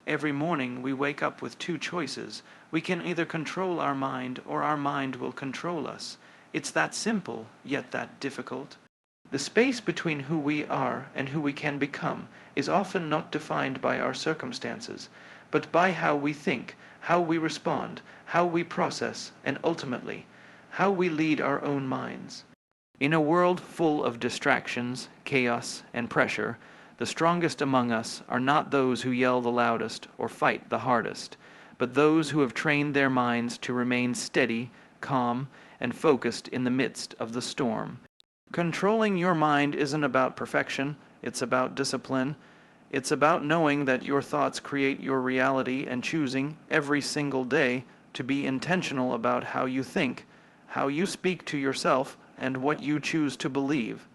Every morning we wake up with two choices. We can either control our mind or our mind will control us. It's that simple, yet that difficult. The space between who we are and who we can become is often not defined by our circumstances, but by how we think, how we respond, how we process, and ultimately, how we lead our own minds. In a world full of distractions, chaos, and pressure, the strongest among us are not those who yell the loudest or fight the hardest, but those who have trained their minds to remain steady, calm, and focused in the midst of the storm. Controlling your mind isn't about perfection, it's about discipline. It's about knowing that your thoughts create your reality and choosing every single day to be intentional about how you think, how you speak to yourself, and what you choose to believe.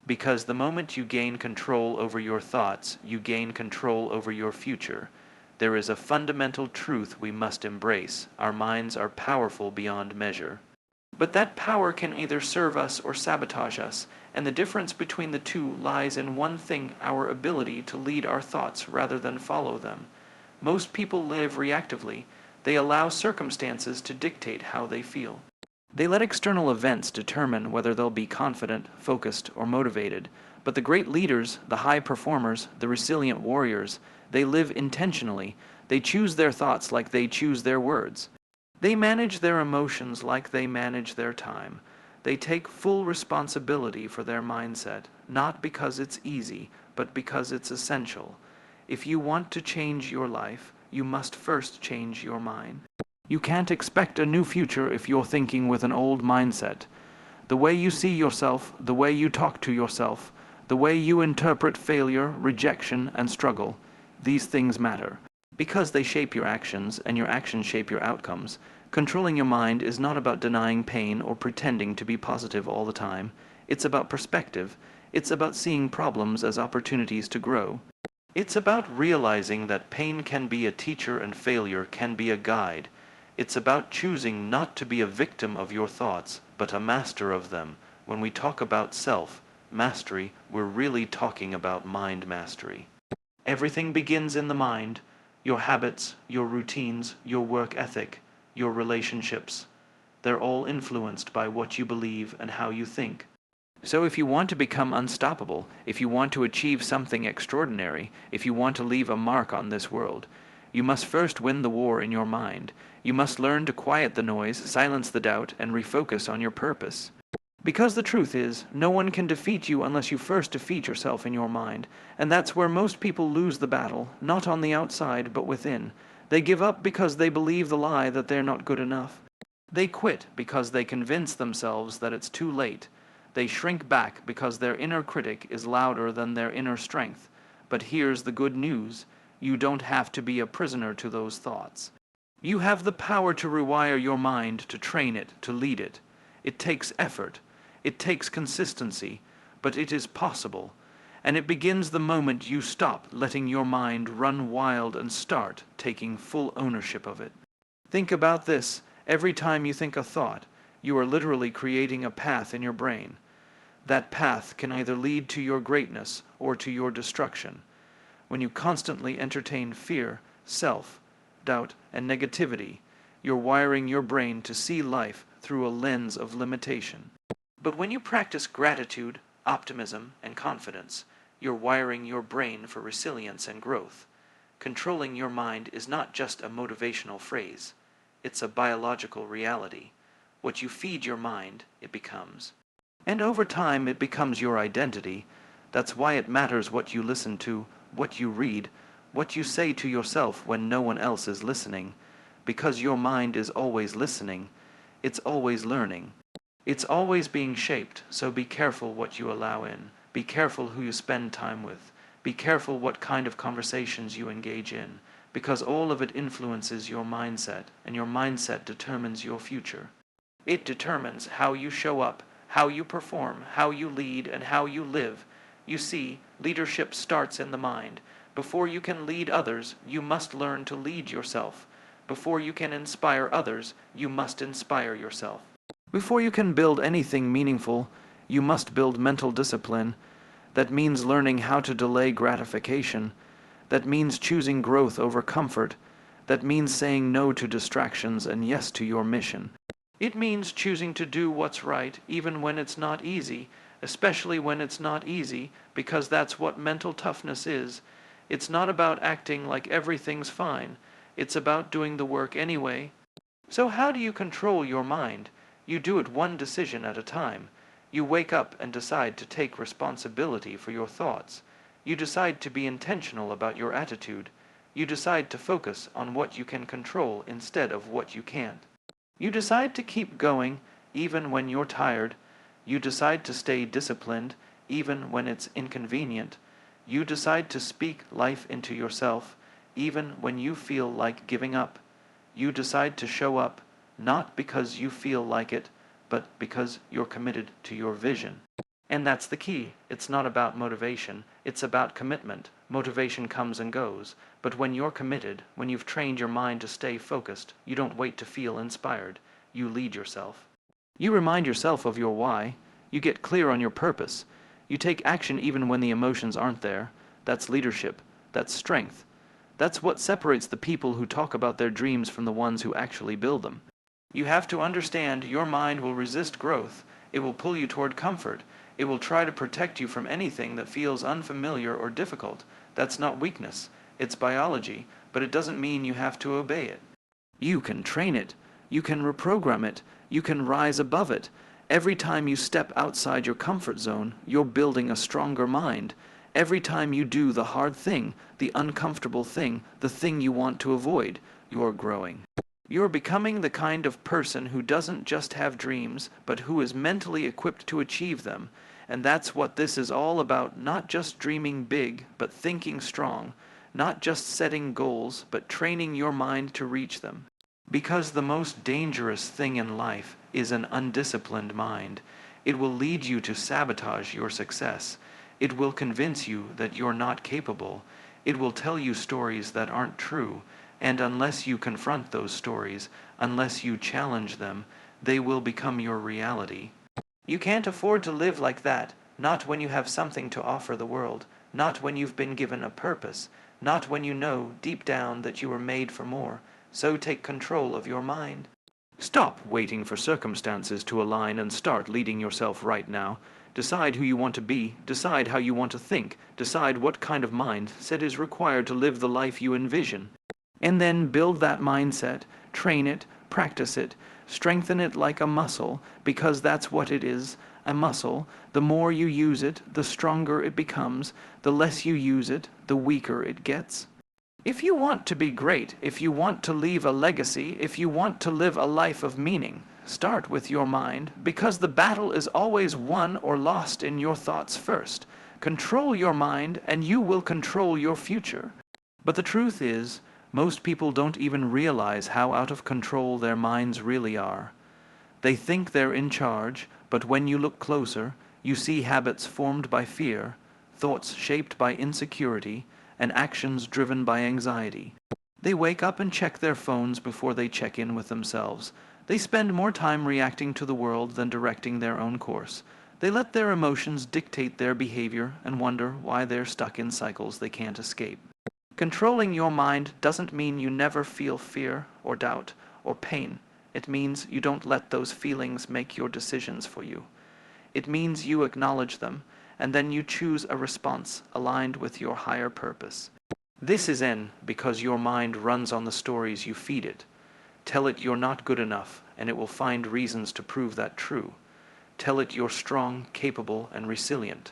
Because the moment you gain control over your thoughts, you gain control over your future. There is a fundamental truth we must embrace. Our minds are powerful beyond measure. But that power can either serve us or sabotage us, and the difference between the two lies in one thing: our ability to lead our thoughts rather than follow them. Most people live reactively. They allow circumstances to dictate how they feel. They let external events determine whether they'll be confident, focused, or motivated. But the great leaders, the high performers, the resilient warriors, they live intentionally. They choose their thoughts like they choose their words. They manage their emotions like they manage their time. They take full responsibility for their mindset, not because it's easy, but because it's essential. If you want to change your life, you must first change your mind. You can't expect a new future if you're thinking with an old mindset. The way you see yourself, the way you talk to yourself, the way you interpret failure, rejection, and struggle, these things matter. Because they shape your actions, and your actions shape your outcomes. Controlling your mind is not about denying pain or pretending to be positive all the time. It's about perspective. It's about seeing problems as opportunities to grow. It's about realizing that pain can be a teacher and failure can be a guide. It's about choosing not to be a victim of your thoughts, but a master of them. When we talk about self-mastery, we're really talking about mind mastery. Everything begins in the mind. Your habits, your routines, your work ethic, your relationships. They're all influenced by what you believe and how you think. So if you want to become unstoppable, if you want to achieve something extraordinary, if you want to leave a mark on this world, you must first win the war in your mind. You must learn to quiet the noise, silence the doubt, and refocus on your purpose. Because the truth is, no one can defeat you unless you first defeat yourself in your mind. And that's where most people lose the battle, not on the outside, but within. They give up because they believe the lie that they're not good enough. They quit because they convince themselves that it's too late. They shrink back because their inner critic is louder than their inner strength. But here's the good news. You don't have to be a prisoner to those thoughts. You have the power to rewire your mind, to train it, to lead it. It takes effort. It takes consistency, but it is possible. And it begins the moment you stop letting your mind run wild and start taking full ownership of it. Think about this. Every time you think a thought, you are literally creating a path in your brain. That path can either lead to your greatness or to your destruction. When you constantly entertain fear, self-doubt, and negativity, you're wiring your brain to see life through a lens of limitation. But when you practice gratitude, optimism, and confidence, you're wiring your brain for resilience and growth. Controlling your mind is not just a motivational phrase. It's a biological reality. What you feed your mind, it becomes. And over time, it becomes your identity. That's why it matters what you listen to, what you read, what you say to yourself when no one else is listening. Because your mind is always listening. It's always learning. It's always being shaped, so be careful what you allow in. Be careful who you spend time with. Be careful what kind of conversations you engage in, because all of it influences your mindset, and your mindset determines your future. It determines how you show up, how you perform, how you lead, and how you live. You see, leadership starts in the mind. Before you can lead others, you must learn to lead yourself. Before you can inspire others, you must inspire yourself. Before you can build anything meaningful, you must build mental discipline. That means learning how to delay gratification. That means choosing growth over comfort. That means saying no to distractions and yes to your mission. It means choosing to do what's right even when it's not easy, especially when it's not easy, because that's what mental toughness is. It's not about acting like everything's fine. It's about doing the work anyway. So how do you control your mind? You do it one decision at a time. You wake up and decide to take responsibility for your thoughts. You decide to be intentional about your attitude. You decide to focus on what you can control instead of what you can't. You decide to keep going even when you're tired. You decide to stay disciplined even when it's inconvenient. You decide to speak life into yourself even when you feel like giving up. You decide to show up not because you feel like it, but because you're committed to your vision. And that's the key. It's not about motivation. It's about commitment. Motivation comes and goes. But when you're committed, when you've trained your mind to stay focused, you don't wait to feel inspired. You lead yourself. You remind yourself of your why. You get clear on your purpose. You take action even when the emotions aren't there. That's leadership. That's strength. That's what separates the people who talk about their dreams from the ones who actually build them. You have to understand your mind will resist growth. It will pull you toward comfort. It will try to protect you from anything that feels unfamiliar or difficult. That's not weakness. It's biology, but it doesn't mean you have to obey it. You can train it. You can reprogram it. You can rise above it. Every time you step outside your comfort zone, you're building a stronger mind. Every time you do the hard thing, the uncomfortable thing, the thing you want to avoid, you're growing. You're becoming the kind of person who doesn't just have dreams, but who is mentally equipped to achieve them. And that's what this is all about, not just dreaming big, but thinking strong, not just setting goals, but training your mind to reach them. Because the most dangerous thing in life is an undisciplined mind. It will lead you to sabotage your success. It will convince you that you're not capable. It will tell you stories that aren't true. And unless you confront those stories, unless you challenge them, they will become your reality. You can't afford to live like that, not when you have something to offer the world, not when you've been given a purpose, not when you know deep down that you were made for more. So take control of your mind. Stop waiting for circumstances to align and start leading yourself right now. Decide who you want to be, decide how you want to think, decide what kind of mindset is required to live the life you envision. And then build that mindset, train it, practice it, strengthen it like a muscle, because that's what it is, a muscle. The more you use it, the stronger it becomes. The less you use it, the weaker it gets. If you want to be great, if you want to leave a legacy, if you want to live a life of meaning, start with your mind, because the battle is always won or lost in your thoughts first. Control your mind, and you will control your future. But the truth is, most people don't even realize how out of control their minds really are. They think they're in charge, but when you look closer, you see habits formed by fear, thoughts shaped by insecurity, and actions driven by anxiety. They wake up and check their phones before they check in with themselves. They spend more time reacting to the world than directing their own course. They let their emotions dictate their behavior and wonder why they're stuck in cycles they can't escape. Controlling your mind doesn't mean you never feel fear or doubt or pain. It means you don't let those feelings make your decisions for you. It means you acknowledge them, and then you choose a response aligned with your higher purpose. This is because your mind runs on the stories you feed it. Tell it you're not good enough, and it will find reasons to prove that true. Tell it you're strong, capable, and resilient,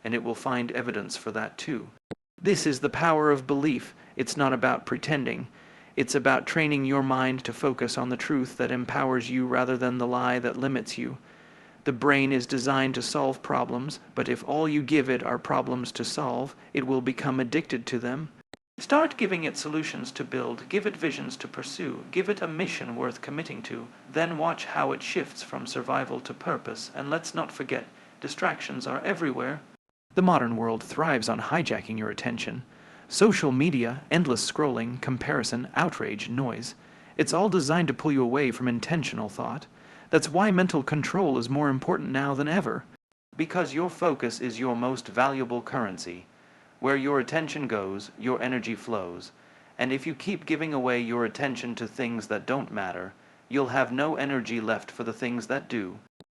and it will find evidence for that too. This is the power of belief. It's not about pretending. It's about training your mind to focus on the truth that empowers you rather than the lie that limits you. The brain is designed to solve problems, but if all you give it are problems to solve, it will become addicted to them. Start giving it solutions to build, give it visions to pursue, give it a mission worth committing to, then watch how it shifts from survival to purpose, and let's not forget, distractions are everywhere. The modern world thrives on hijacking your attention. Social media, endless scrolling, comparison, outrage, noise. It's all designed to pull you away from intentional thought. That's why mental control is more important now than ever. Because your focus is your most valuable currency. Where your attention goes, your energy flows. And if you keep giving away your attention to things that don't matter, you'll have no energy left for the things that do.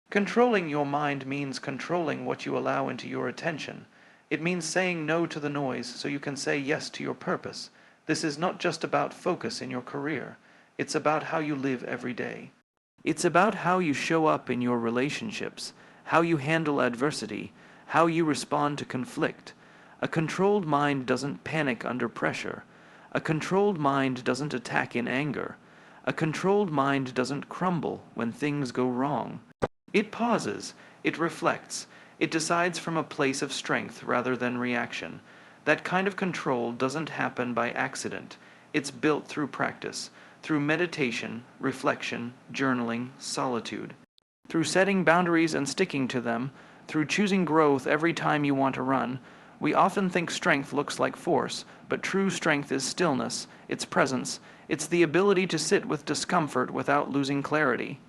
Controlling your mind means controlling what you allow into your attention. It means saying no to the noise so you can say yes to your purpose. This is not just about focus in your career. It's about how you live every day. It's about how you show up in your relationships, how you handle adversity, how you respond to conflict. A controlled mind doesn't panic under pressure. A controlled mind doesn't attack in anger. A controlled mind doesn't crumble when things go wrong. It pauses, it reflects, it decides from a place of strength rather than reaction. That kind of control doesn't happen by accident. It's built through practice, through meditation, reflection, journaling, solitude. Through setting boundaries and sticking to them, through choosing growth every time you want to run. We often think strength looks like force, but true strength is stillness, it's presence, it's the ability to sit with discomfort without losing clarity.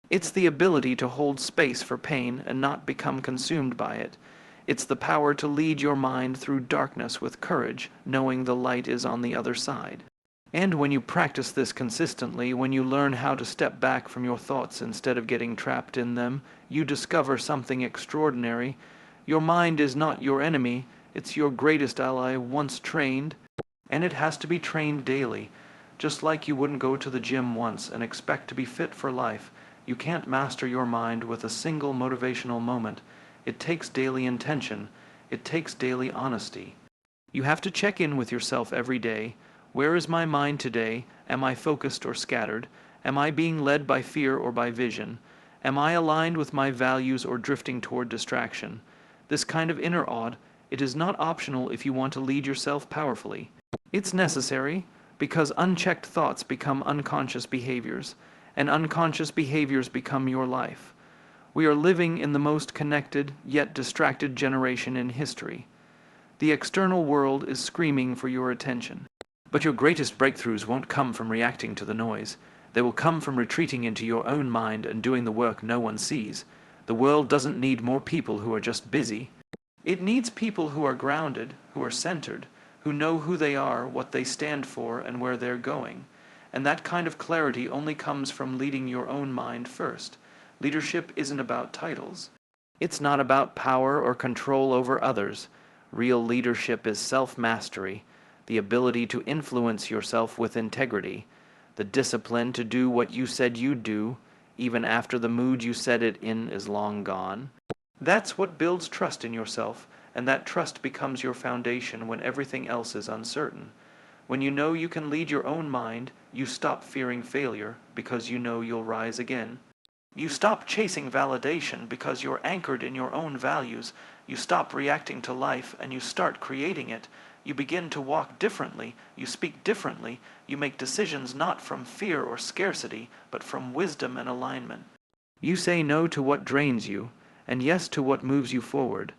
It's the ability to hold space for pain and not become consumed by it. It's the power to lead your mind through darkness with courage, knowing the light is on the other side. And when you practice this consistently, when you learn how to step back from your thoughts instead of getting trapped in them, you discover something extraordinary. Your mind is not your enemy, it's your greatest ally once trained, and it has to be trained daily. Just like you wouldn't go to the gym once and expect to be fit for life, you can't master your mind with a single motivational moment. It takes daily intention. It takes daily honesty. You have to check in with yourself every day. Where is my mind today? Am I focused or scattered? Am I being led by fear or by vision? Am I aligned with my values or drifting toward distraction? This kind of inner audit, it is not optional if you want to lead yourself powerfully. It's necessary because unchecked thoughts become unconscious behaviors, and unconscious behaviors become your life. We are living in the most connected yet distracted generation in history. The external world is screaming for your attention. But your greatest breakthroughs won't come from reacting to the noise. They will come from retreating into your own mind and doing the work no one sees. The world doesn't need more people who are just busy. It needs people who are grounded, who are centered, who know who they are, what they stand for, and where they're going. And that kind of clarity only comes from leading your own mind first. Leadership isn't about titles. It's not about power or control over others. Real leadership is self-mastery, the ability to influence yourself with integrity, the discipline to do what you said you'd do, even after the mood you said it in is long gone. That's what builds trust in yourself, and that trust becomes your foundation when everything else is uncertain. When you know you can lead your own mind, you stop fearing failure because you know you'll rise again. You stop chasing validation because you're anchored in your own values. You stop reacting to life and you start creating it. You begin to walk differently, you speak differently, you make decisions not from fear or scarcity, but from wisdom and alignment. You say no to what drains you, and yes to what moves you forward.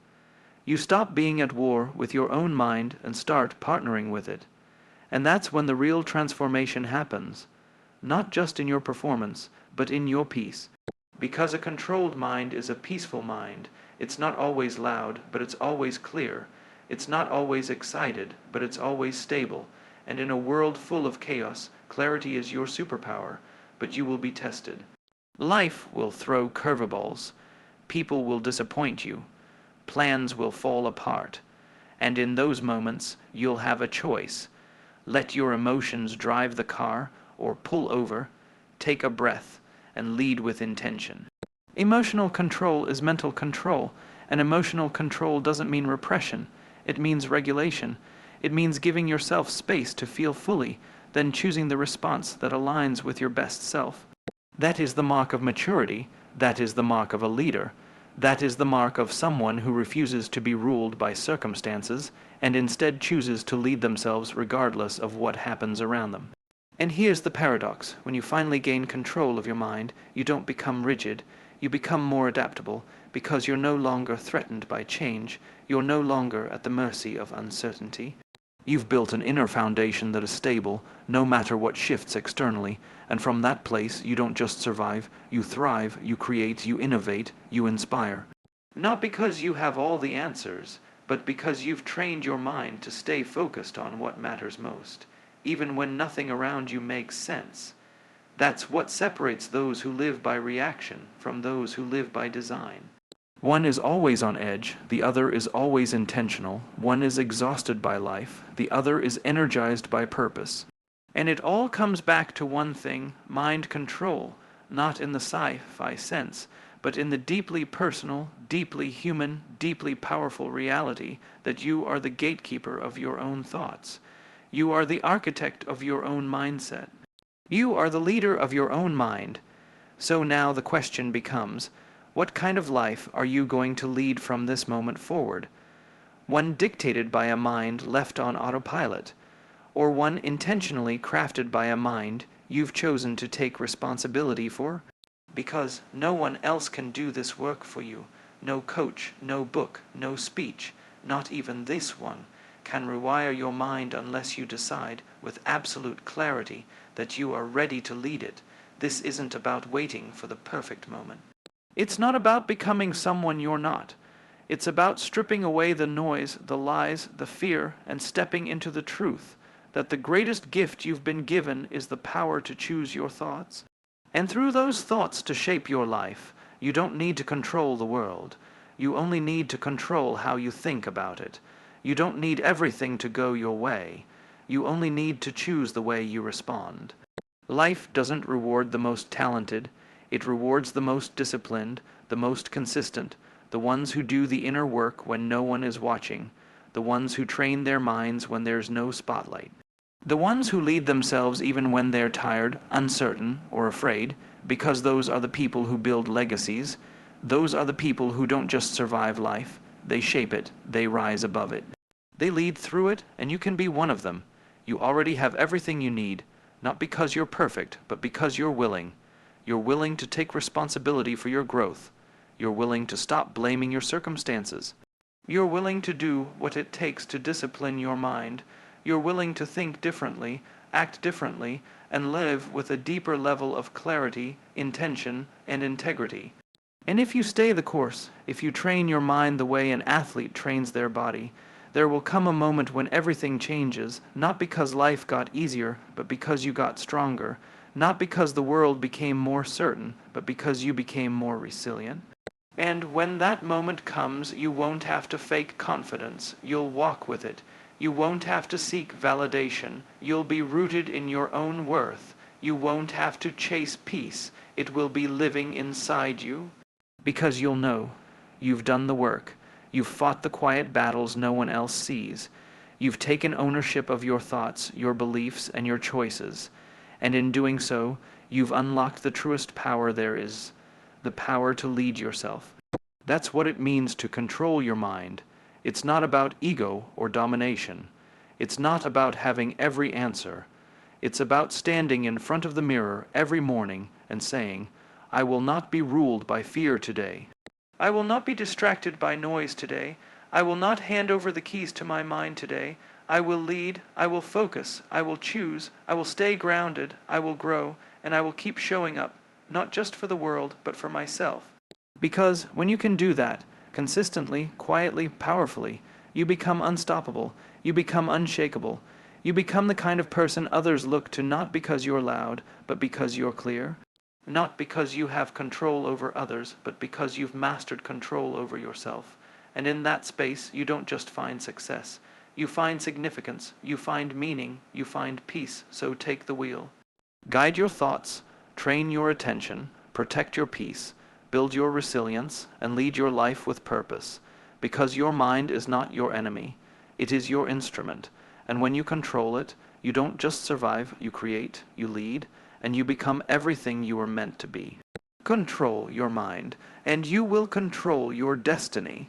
You stop being at war with your own mind and start partnering with it. And that's when the real transformation happens, not just in your performance, but in your peace. Because a controlled mind is a peaceful mind. It's not always loud, but it's always clear. It's not always excited, but it's always stable. And in a world full of chaos, clarity is your superpower, but you will be tested. Life will throw curveballs. People will disappoint you. Plans will fall apart. And in those moments, you'll have a choice. Let your emotions drive the car, or pull over, take a breath, and lead with intention. Emotional control is mental control, and emotional control doesn't mean repression. It means regulation. It means giving yourself space to feel fully, then choosing the response that aligns with your best self. That is the mark of maturity. That is the mark of a leader. That is the mark of someone who refuses to be ruled by circumstances and instead chooses to lead themselves regardless of what happens around them. And here's the paradox. When you finally gain control of your mind, you don't become rigid. You become more adaptable because you're no longer threatened by change. You're no longer at the mercy of uncertainty. You've built an inner foundation that is stable, no matter what shifts externally, and from that place you don't just survive, you thrive, you create, you innovate, you inspire. Not because you have all the answers, but because you've trained your mind to stay focused on what matters most, even when nothing around you makes sense. That's what separates those who live by reaction from those who live by design. One is always on edge, the other is always intentional. One is exhausted by life, the other is energized by purpose. And it all comes back to one thing: mind control, not in the sci-fi sense, but in the deeply personal, deeply human, deeply powerful reality that you are the gatekeeper of your own thoughts. You are the architect of your own mindset. You are the leader of your own mind. So now the question becomes, what kind of life are you going to lead from this moment forward? One dictated by a mind left on autopilot, or one intentionally crafted by a mind you've chosen to take responsibility for? Because no one else can do this work for you. No coach, no book, no speech, not even this one, can rewire your mind unless you decide with absolute clarity that you are ready to lead it. This isn't about waiting for the perfect moment. It's not about becoming someone you're not. It's about stripping away the noise, the lies, the fear, and stepping into the truth that the greatest gift you've been given is the power to choose your thoughts. And through those thoughts to shape your life. You don't need to control the world. You only need to control how you think about it. You don't need everything to go your way. You only need to choose the way you respond. Life doesn't reward the most talented. It rewards the most disciplined, the most consistent, the ones who do the inner work when no one is watching, the ones who train their minds when there's no spotlight. The ones who lead themselves even when they're tired, uncertain, or afraid, because those are the people who build legacies. Those are the people who don't just survive life, they shape it, they rise above it. They lead through it, and you can be one of them. You already have everything you need, not because you're perfect, but because you're willing. You're willing to take responsibility for your growth. You're willing to stop blaming your circumstances. You're willing to do what it takes to discipline your mind. You're willing to think differently, act differently, and live with a deeper level of clarity, intention, and integrity. And if you stay the course, if you train your mind the way an athlete trains their body, there will come a moment when everything changes, not because life got easier, but because you got stronger, not because the world became more certain, but because you became more resilient. And when that moment comes, you won't have to fake confidence. You'll walk with it. You won't have to seek validation. You'll be rooted in your own worth. You won't have to chase peace. It will be living inside you. Because you'll know. You've done the work. You've fought the quiet battles no one else sees. You've taken ownership of your thoughts, your beliefs, and your choices. And in doing so, you've unlocked the truest power there is, the power to lead yourself. That's what it means to control your mind. It's not about ego or domination. It's not about having every answer. It's about standing in front of the mirror every morning and saying, I will not be ruled by fear today. I will not be distracted by noise today. I will not hand over the keys to my mind today. I will lead, I will focus, I will choose, I will stay grounded, I will grow, and I will keep showing up, not just for the world, but for myself. Because when you can do that, consistently, quietly, powerfully, you become unstoppable, you become unshakable, you become the kind of person others look to not because you're loud, but because you're clear, not because you have control over others, but because you've mastered control over yourself. And in that space, you don't just find success, you find significance, you find meaning, you find peace, so take the wheel. Guide your thoughts, train your attention, protect your peace, build your resilience, and lead your life with purpose, because your mind is not your enemy. It is your instrument, and when you control it, you don't just survive, you create, you lead, and you become everything you were meant to be. Control your mind, and you will control your destiny.